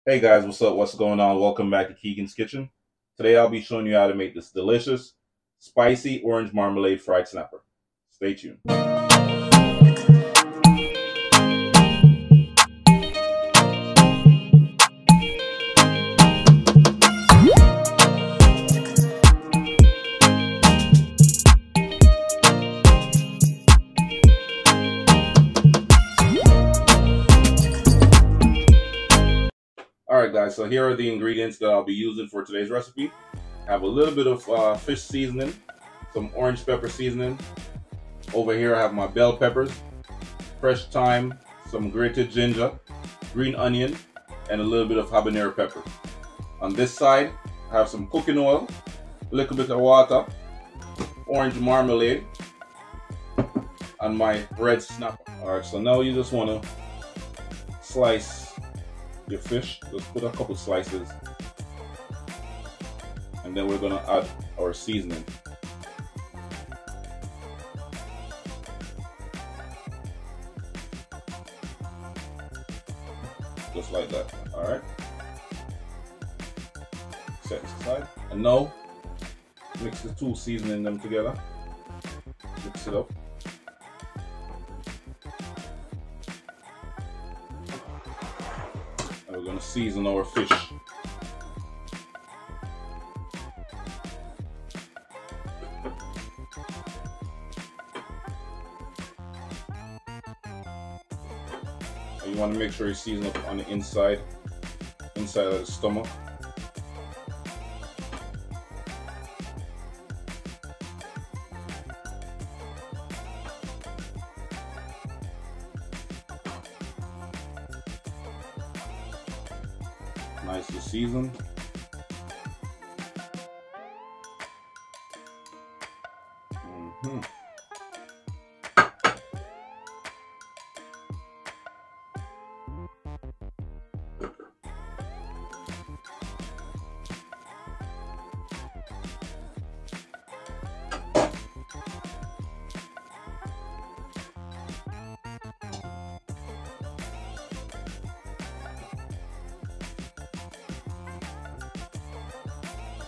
Hey guys, what's up? What's going on? Welcome back to Keegan's Kitchen. Today I'll be showing you how to make this delicious, spicy orange marmalade fried snapper. Stay tuned. Alright guys, so here are the ingredients that I'll be using for today's recipe. I have a little bit of fish seasoning, some orange pepper seasoning. Over here I have my bell peppers, fresh thyme, some grated ginger, green onion, and a little bit of habanero pepper. On this side, I have some cooking oil, a little bit of water, orange marmalade, and my red snapper. Alright, so now you just want to slice your fish. Just put a couple slices, and then we're gonna add our seasoning. Just like that. Alright. Set this aside. And now mix the two, seasoning them together. Mix it up. And we're gonna season our fish. You want to make sure you season up on the inside of the stomach. Nicely seasoned.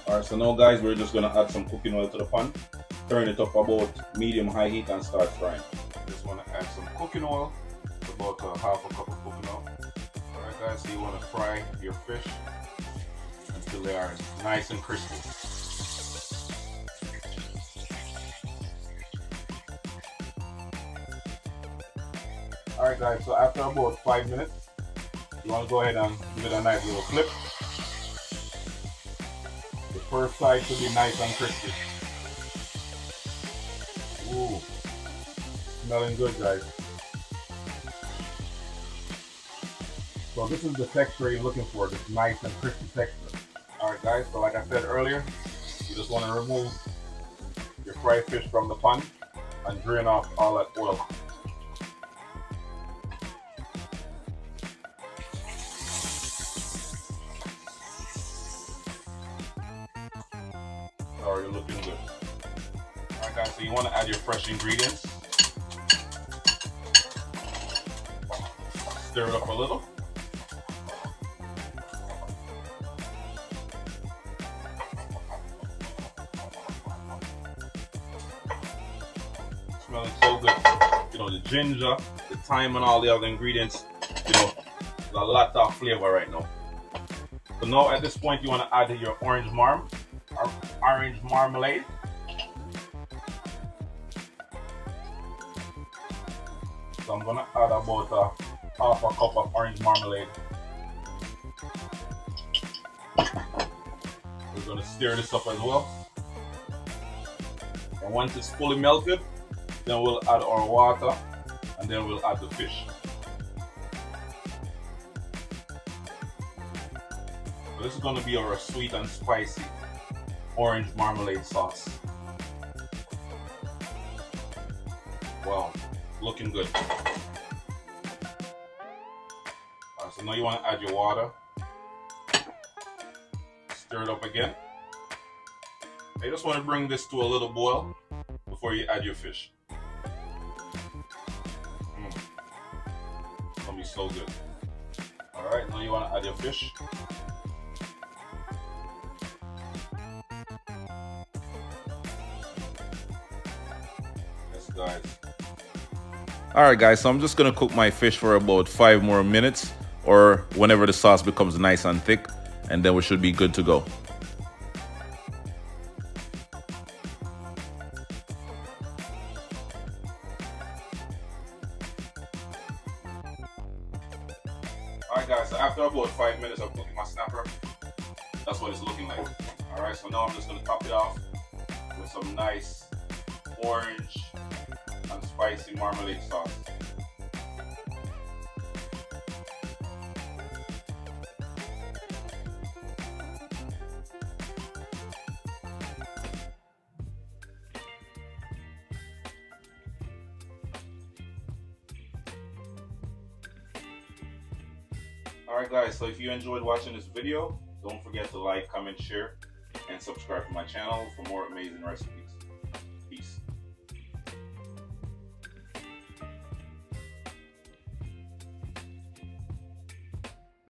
Alright, so now guys, we're just gonna add some cooking oil to the pan. Turn it up about medium-high heat and start frying. Just wanna add some cooking oil, about half a cup of cooking oil. Alright guys, so you wanna fry your fish until they are nice and crispy. Alright guys, so after about 5 minutes, you wanna go ahead and give it a nice little flip. The first side should be nice and crispy. Ooh, smelling good, guys. So this is the texture you're looking for, this nice and crispy texture. Alright guys, so like I said earlier, you just want to remove your fried fish from the pan and drain off all that oil. Already looking good. Alright guys, so you want to add your fresh ingredients. Stir it up a little. Smelling so good. You know, the ginger, the thyme, and all the other ingredients, you know, there's a lot of flavor right now. So now at this point you want to add your orange marmalade. So I'm gonna add about half a cup of orange marmalade. We're gonna stir this up as well. And once it's fully melted, then we'll add our water, and then we'll add the fish. So this is gonna be our sweet and spicy orange marmalade sauce. Wow, looking good. Alright, so now you want to add your water. Stir it up again. You just want to bring this to a little boil before you add your fish. It's gonna be so good. Alright, now you want to add your fish. Yes, guys. Alright guys, so I'm just going to cook my fish for about 5 more minutes, or whenever the sauce becomes nice and thick, and then we should be good to go. Alright guys, so after about 5 minutes of cooking my snapper, that's what it's looking like. Alright, so now I'm just going to top it off with some nice orange and spicy marmalade sauce. Alright guys, so if you enjoyed watching this video, don't forget to like, comment, share, and subscribe to my channel for more amazing recipes.